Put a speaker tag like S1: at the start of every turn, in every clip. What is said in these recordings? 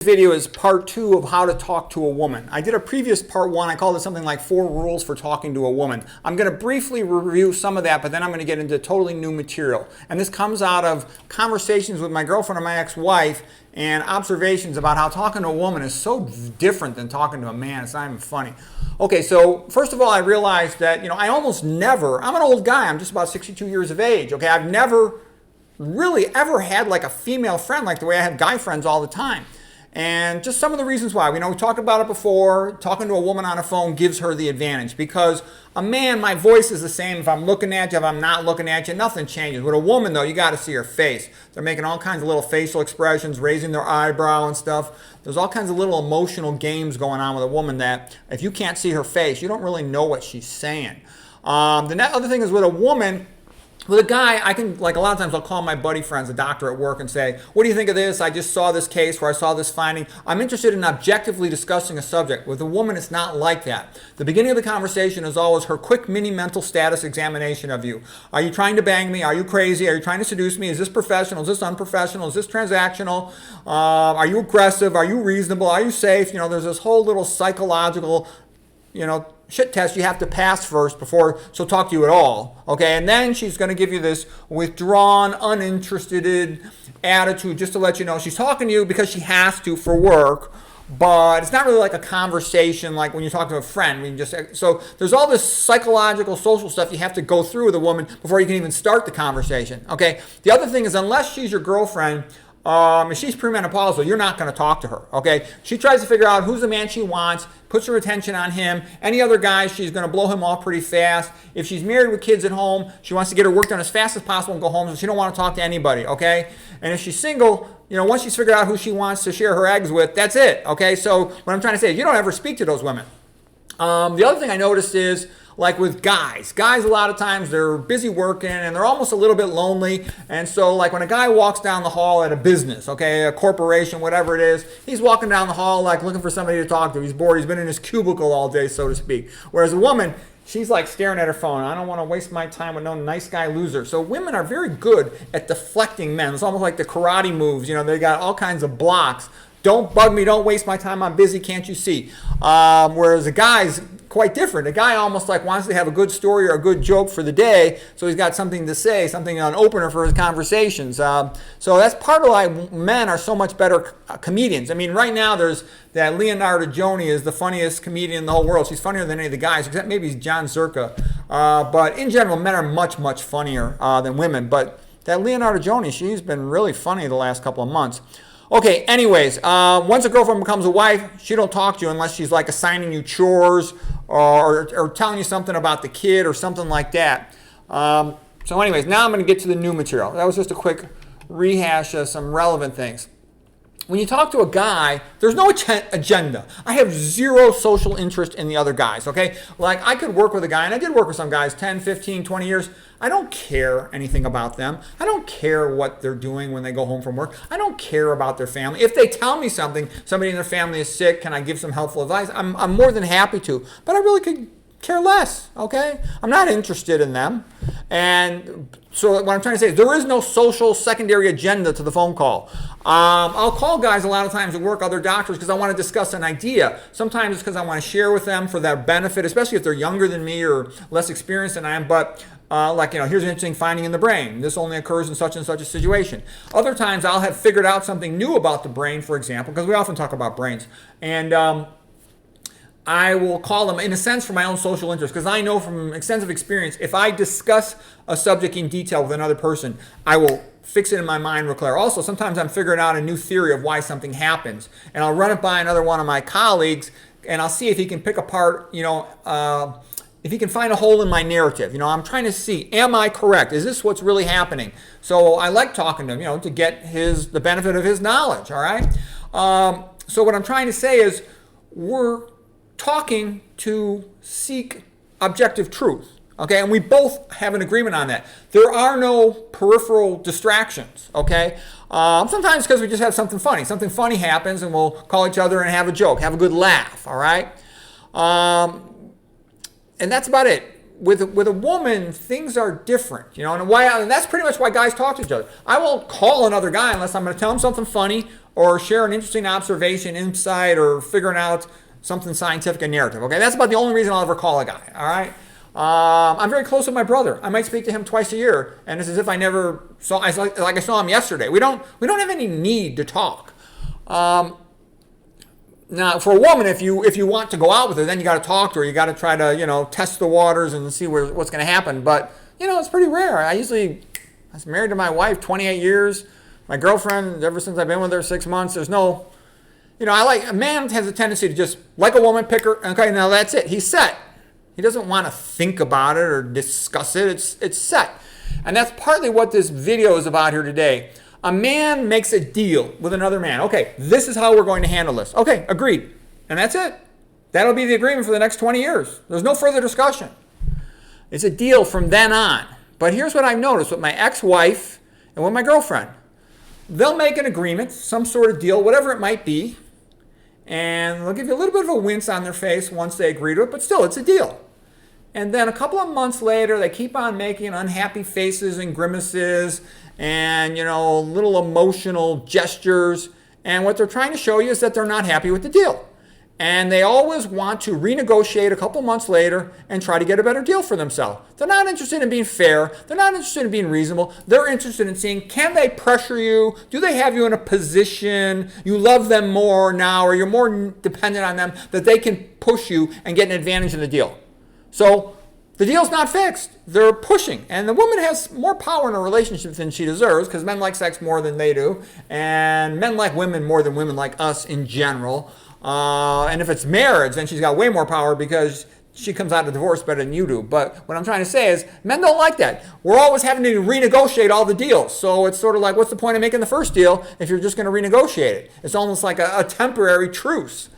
S1: Video is part 2 of how to talk to a woman. I did a previous part 1. I called it something like 4 rules for talking to a woman. I'm going to briefly review some of that, but then I'm going to get into totally new material. And this comes out of conversations with my girlfriend or my ex-wife and observations about how talking to a woman is so different than talking to a man. It's not even funny. Okay, so first of all, I realized that, I almost never, I'm an old guy. I'm just about 62 years of age. Okay, I've never really ever had like a female friend like the way I have guy friends all the time. And just some of the reasons why. We talked about it before. Talking to a woman on a phone gives her the advantage because a man, my voice is the same if I'm looking at you, if I'm not looking at you, nothing changes. With a woman, though, you got to see her face. They're making all kinds of little facial expressions, raising their eyebrow and stuff. There's all kinds of little emotional games going on with a woman that if you can't see her face, you don't really know what she's saying. The other thing is with a woman, with a guy, I can, like a lot of times I'll call my buddy friends, a doctor at work, and say, what do you think of this? I just saw this case where I saw this finding. I'm interested in objectively discussing a subject. With a woman, it's not like that. The beginning of the conversation is always her quick mini mental status examination of you. Are you trying to bang me? Are you crazy? Are you trying to seduce me? Is this professional? Is this unprofessional? Is this transactional? Are you aggressive? Are you reasonable? Are you safe? There's this whole little psychological, shit test you have to pass first before she'll talk to you at all, okay? And then she's going to give you this withdrawn, uninterested attitude just to let you know she's talking to you because she has to for work, but it's not really like a conversation like when you talk to a friend. So there's all this psychological, social stuff you have to go through with a woman before you can even start the conversation, okay? The other thing is unless she's your girlfriend, if she's premenopausal, you're not going to talk to her, okay? She tries to figure out who's the man she wants, puts her attention on him. Any other guy, she's going to blow him off pretty fast. If she's married with kids at home, she wants to get her work done as fast as possible and go home, so she don't want to talk to anybody, okay? And if she's single, once she's figured out who she wants to share her eggs with, that's it, okay? So what I'm trying to say is you don't ever speak to those women. The other thing I noticed is, like with guys a lot of times they're busy working and they're almost a little bit lonely. And so like when a guy walks down the hall at a business, okay, a corporation, whatever it is, he's walking down the hall like looking for somebody to talk to. He's bored. He's been in his cubicle all day, so to speak. Whereas a woman, she's like staring at her phone. I don't want to waste my time with no nice guy loser. So women are very good at deflecting men. It's almost like the karate moves. They got all kinds of blocks. Don't bug me. Don't waste my time. I'm busy. Can't you see? Whereas a guy's quite different. A guy almost like wants to have a good story or a good joke for the day, so he's got something to say, something, an opener for his conversations. So that's part of why men are so much better comedians. I mean, right now there's that Leonardo Joni is the funniest comedian in the whole world. She's funnier than any of the guys, except maybe John Zerka. But in general, men are much, much funnier than women. But that Leonardo Joni, she's been really funny the last couple of months. Okay, anyways, once a girlfriend becomes a wife, she don't talk to you unless she's like assigning you chores or telling you something about the kid or something like that. So anyways, now I'm going to get to the new material. That was just a quick rehash of some relevant things. When you talk to a guy, there's no agenda. I have zero social interest in the other guys, okay? Like, I could work with a guy, and I did work with some guys 10, 15, 20 years. I don't care anything about them. I don't care what they're doing when they go home from work. I don't care about their family. If they tell me something, somebody in their family is sick, can I give some helpful advice? I'm more than happy to. But I really could care less, okay? I'm not interested in them. And so what I'm trying to say is there is no social secondary agenda to the phone call. I'll call guys a lot of times at work, other doctors, because I want to discuss an idea. Sometimes it's because I want to share with them for their benefit, especially if they're younger than me or less experienced than I am. But here's an interesting finding in the brain. This only occurs in such and such a situation. Other times I'll have figured out something new about the brain, for example, because we often talk about brains. And I will call them, in a sense, for my own social interest, because I know from extensive experience, if I discuss a subject in detail with another person, I will fix it in my mind real clear. Also, sometimes I'm figuring out a new theory of why something happens, and I'll run it by another one of my colleagues, and I'll see if he can pick apart, if he can find a hole in my narrative. I'm trying to see, am I correct? Is this what's really happening? So I like talking to him, to get the benefit of his knowledge, all right? So what I'm trying to say is we're talking to seek objective truth, okay? And we both have an agreement on that. There are no peripheral distractions, okay? Sometimes because we just have something funny. Something funny happens and we'll call each other and have a joke, have a good laugh, all right? And that's about it. with a woman, things are different, you know, and that's pretty much why guys talk to each other. I won't call another guy unless I'm going to tell him something funny or share an interesting observation, insight, or figuring out something scientific and narrative. Okay, that's about the only reason I'll ever call a guy. All right. I'm very close with my brother. I might speak to him twice a year, and it's as if I never saw. Like I saw him yesterday. We don't have any need to talk. Now, for a woman, if you want to go out with her, then you got to talk to her. You got to try to test the waters and see what's going to happen. But it's pretty rare. I was married to my wife 28 years. My girlfriend, ever since I've been with her 6 months, there's no, a man has a tendency to just like a woman, pick her. Okay, now that's it. He's set. He doesn't want to think about it or discuss it. It's set. And that's partly what this video is about here today. A man makes a deal with another man. Okay, this is how we're going to handle this. Okay, agreed. And that's it. That'll be the agreement for the next 20 years. There's no further discussion. It's a deal from then on. But here's what I've noticed with my ex-wife and with my girlfriend. They'll make an agreement, some sort of deal, whatever it might be, and they'll give you a little bit of a wince on their face once they agree to it, but still, it's a deal. And then a couple of months later, they keep on making unhappy faces and grimaces and, little emotional gestures. And what they're trying to show you is that they're not happy with the deal. And they always want to renegotiate a couple months later and try to get a better deal for themselves. They're not interested in being fair. They're not interested in being reasonable. They're interested in seeing, can they pressure you? Do they have you in a position you love them more now, or you're more dependent on them, that they can push you and get an advantage in the deal? So the deal's not fixed. They're pushing. And the woman has more power in a relationship than she deserves, because men like sex more than they do. And men like women more than women like us in general. And if it's marriage, then she's got way more power because she comes out of divorce better than you do. But what I'm trying to say is men don't like that. We're always having to renegotiate all the deals. So it's sort of like, what's the point of making the first deal if you're just going to renegotiate it? It's almost like a temporary truce.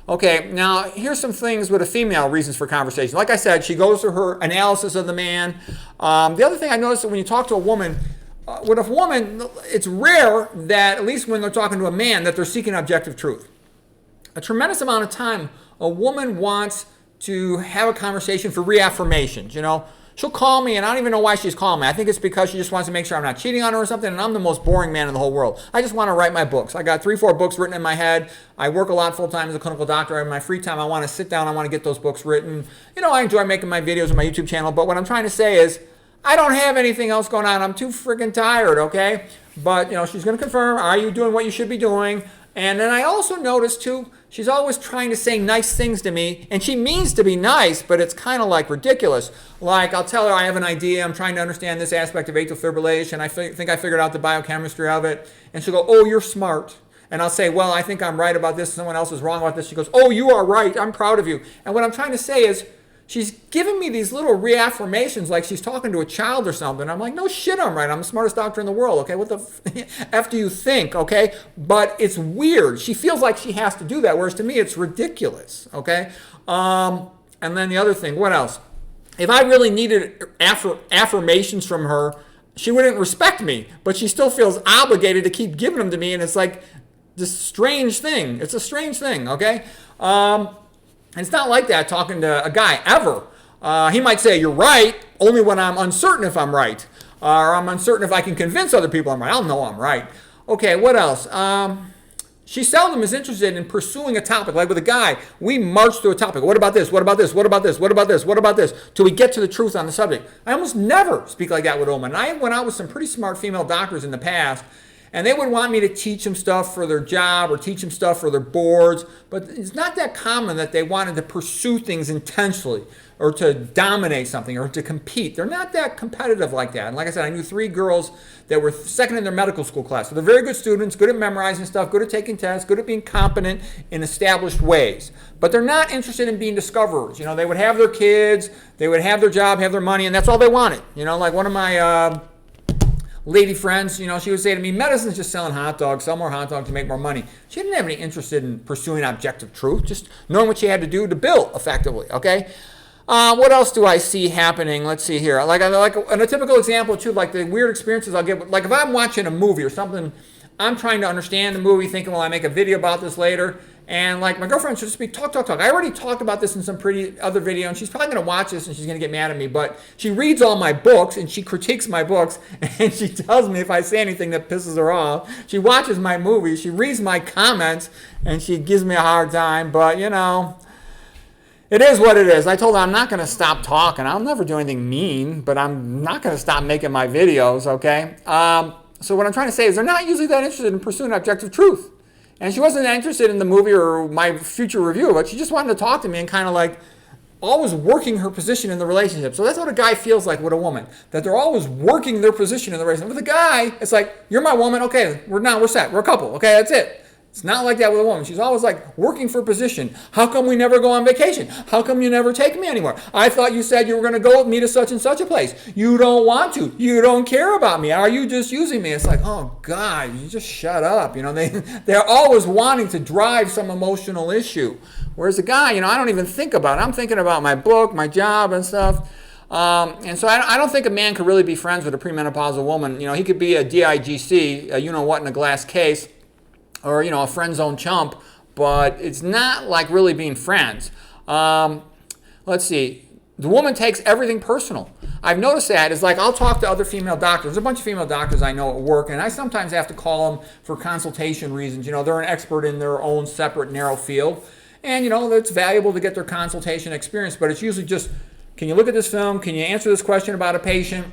S1: Okay, now here's some things with a female reasons for conversation. Like I said, she goes through her analysis of the man. The other thing I noticed that when you talk to a woman, with a woman, it's rare that, at least when they're talking to a man, that they're seeking objective truth. A tremendous amount of time, a woman wants to have a conversation for reaffirmations. She'll call me, and I don't even know why she's calling me. I think it's because she just wants to make sure I'm not cheating on her or something, and I'm the most boring man in the whole world. I just want to write my books. I got 3-4 books written in my head. I work a lot full-time as a clinical doctor. In my free time, I want to sit down. I want to get those books written. I enjoy making my videos on my YouTube channel, but what I'm trying to say is I don't have anything else going on. I'm too freaking tired, okay? But, she's going to confirm, are you doing what you should be doing? And then I also noticed, too, she's always trying to say nice things to me, and she means to be nice, but it's kind of like ridiculous. Like, I'll tell her I have an idea, I'm trying to understand this aspect of atrial fibrillation, I think I figured out the biochemistry of it, and she'll go, oh, you're smart. And I'll say, well, I think I'm right about this, someone else is wrong about this. She goes, oh, you are right, I'm proud of you. And what I'm trying to say is, she's giving me these little reaffirmations like she's talking to a child or something. I'm like, no shit, I'm right. I'm the smartest doctor in the world, okay? What the F do you think, okay? But it's weird. She feels like she has to do that, whereas to me it's ridiculous, okay? And then the other thing, what else? If I really needed affirmations from her, she wouldn't respect me, but she still feels obligated to keep giving them to me, and it's like this strange thing. It's a strange thing, okay? And it's not like that talking to a guy, ever. He might say, you're right, only when I'm uncertain if I'm right. Or I'm uncertain if I can convince other people I'm right. I'll know I'm right. Okay, what else? She seldom is interested in pursuing a topic. Like with a guy, we march through a topic. What about this? What about this? What about this? What about this? What about this? Till we get to the truth on the subject. I almost never speak like that with a woman. I went out with some pretty smart female doctors in the past, and they would want me to teach them stuff for their job or teach them stuff for their boards. But it's not that common that they wanted to pursue things intentionally or to dominate something or to compete. They're not that competitive like that. And like I said, I knew 3 girls that were second in their medical school class. So they're very good students, good at memorizing stuff, good at taking tests, good at being competent in established ways. But they're not interested in being discoverers. They would have their kids, they would have their job, have their money, and that's all they wanted. Like one of my lady friends, she would say to me, medicine's just selling hot dogs, sell more hot dogs to make more money. She didn't have any interest in pursuing objective truth, just knowing what she had to do to bill effectively, okay? What else do I see happening? Let's see here. Like a typical example, too, like the weird experiences I'll get. Like if I'm watching a movie or something I'm trying to understand the movie, thinking, well, I make a video about this later. And like my girlfriend should just be talk. I already talked about this in some pretty other video, and she's probably going to watch this and she's going to get mad at me. But she reads all my books and she critiques my books, and she tells me if I say anything that pisses her off. She watches my movies, she reads my comments, and she gives me a hard time. But you know, it is what it is. I told her I'm not going to stop talking. I'll never do anything mean, but I'm not going to stop making my videos. Okay. So what I'm trying to say is they're not usually that interested in pursuing objective truth. And she wasn't interested in the movie or my future review of it. She just wanted to talk to me and kind of like always working her position in the relationship. So that's what a guy feels like with a woman, that they're always working their position in the relationship. With a guy, it's like, you're my woman. Okay, we're set. We're a couple. Okay, that's it. It's not like that with a woman. She's always like working for position. How come we never go on vacation? How come you never take me anywhere? I thought you said you were going to go with me to such and such a place. You don't want to. You don't care about me. Are you just using me? It's like, oh God, you just shut up. You know, they're always wanting to drive some emotional issue. Whereas a guy, you know, I don't even think about it. I'm thinking about my book, my job and stuff. And so I don't think a man could really be friends with a premenopausal woman. You know, he could be a DIGC, you know what, in a glass case, or, you know, a friend zone chump, but it's not like really being friends. Let's see. The woman takes everything personal. I've noticed that. It's like I'll talk to other female doctors. There's a bunch of female doctors I know at work, and I sometimes have to call them for consultation reasons. You know, they're an expert in their own separate narrow field. And, you know, it's valuable to get their consultation experience, but it's usually just, can you look at this film? Can you answer this question about a patient?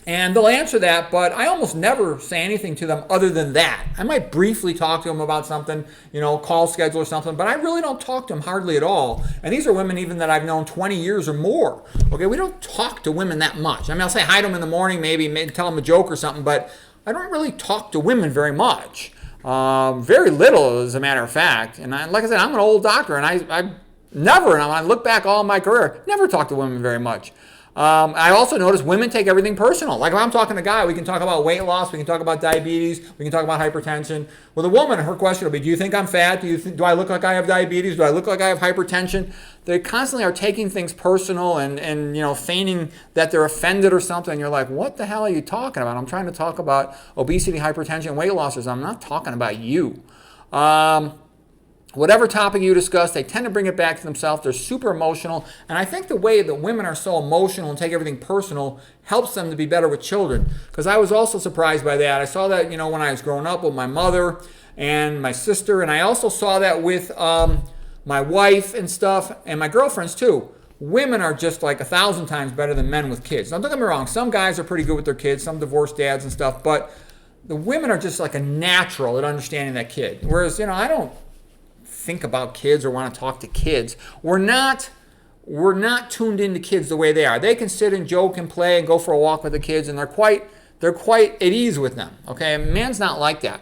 S1: And they'll answer that, but I almost never say anything to them other than that. I might briefly talk to them about something, you know, call schedule or something, but I really don't talk to them hardly at all. And these are women even that I've known 20 years or more. Okay, we don't talk to women that much. I mean, I'll say hi to them in the morning, maybe tell them a joke or something, but I don't really talk to women very much. Very little, as a matter of fact. And like I said, I'm an old doctor, and I never, and when I look back all my career, never talked to women very much. I also notice women take everything personal. Like if I'm talking to a guy, we can talk about weight loss, we can talk about diabetes, we can talk about hypertension. With a woman, her question will be, do you think I'm fat? Do I look like I have diabetes? Do I look like I have hypertension? They constantly are taking things personal and you know, feigning that they're offended or something. You're like, what the hell are you talking about? I'm trying to talk about obesity, hypertension, weight loss or something. I'm not talking about you. Whatever topic you discuss, they tend to bring it back to themselves. They're super emotional. And I think the way that women are so emotional and take everything personal helps them to be better with children. Because I was also surprised by that. I saw that, you know, when I was growing up with my mother and my sister. And I also saw that with my wife and stuff, and my girlfriends too. Women are just like 1,000 times better than men with kids. Now, don't get me wrong. Some guys are pretty good with their kids. Some divorced dads and stuff. But the women are just like a natural at understanding that kid. Whereas, you know, I don't think about kids or want to talk to kids. We're not tuned into kids the way they are. They can sit and joke and play and go for a walk with the kids, and they're quite at ease with them. Okay, man's not like that.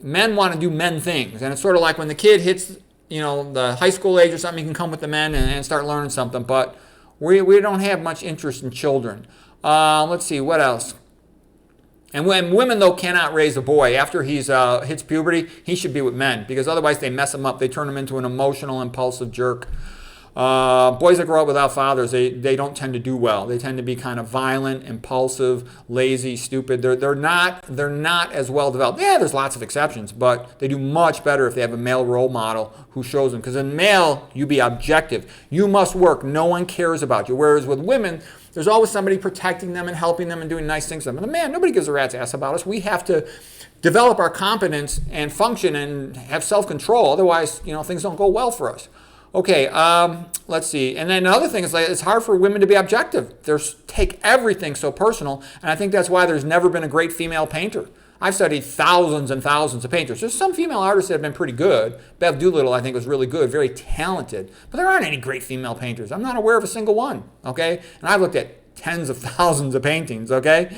S1: Men want to do men things, and it's sort of like when the kid hits, you know, the high school age or something, he can come with the men and start learning something. But we don't have much interest in children. Let's see, what else? And when women, though, cannot raise a boy, after he hits puberty, he should be with men, because otherwise they mess him up. They turn him into an emotional, impulsive jerk. Boys that grow up without fathers, they don't tend to do well. They tend to be kind of violent, impulsive, lazy, stupid. They're not as well developed. Yeah, there's lots of exceptions, but they do much better if they have a male role model who shows them. Because in male, you be objective. You must work. No one cares about you. Whereas with women, there's always somebody protecting them and helping them and doing nice things to them. And man, nobody gives a rat's ass about us. We have to develop our competence and function and have self-control. Otherwise, you know, things don't go well for us. Okay, let's see. And then another thing is, like, it's hard for women to be objective. They take everything so personal, and I think that's why there's never been a great female painter. I've studied thousands and thousands of painters. There's some female artists that have been pretty good. Bev Doolittle, I think, was really good, very talented. But there aren't any great female painters. I'm not aware of a single one, okay? And I've looked at tens of thousands of paintings, okay?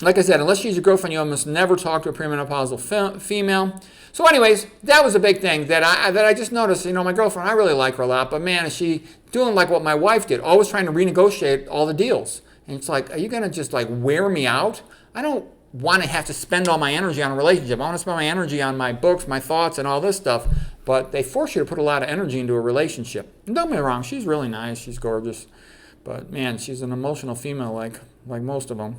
S1: Like I said, unless she's your girlfriend, you must never talk to a premenopausal female. So anyways, that was a big thing that I just noticed. You know, my girlfriend, I really like her a lot, but man, is she doing like what my wife did, always trying to renegotiate all the deals. And it's like, are you going to just like wear me out? I don't want to have to spend all my energy on a relationship. I want to spend my energy on my books, my thoughts, and all this stuff. But they force you to put a lot of energy into a relationship. And don't get me wrong, she's really nice, she's gorgeous. But man, she's an emotional female like most of them.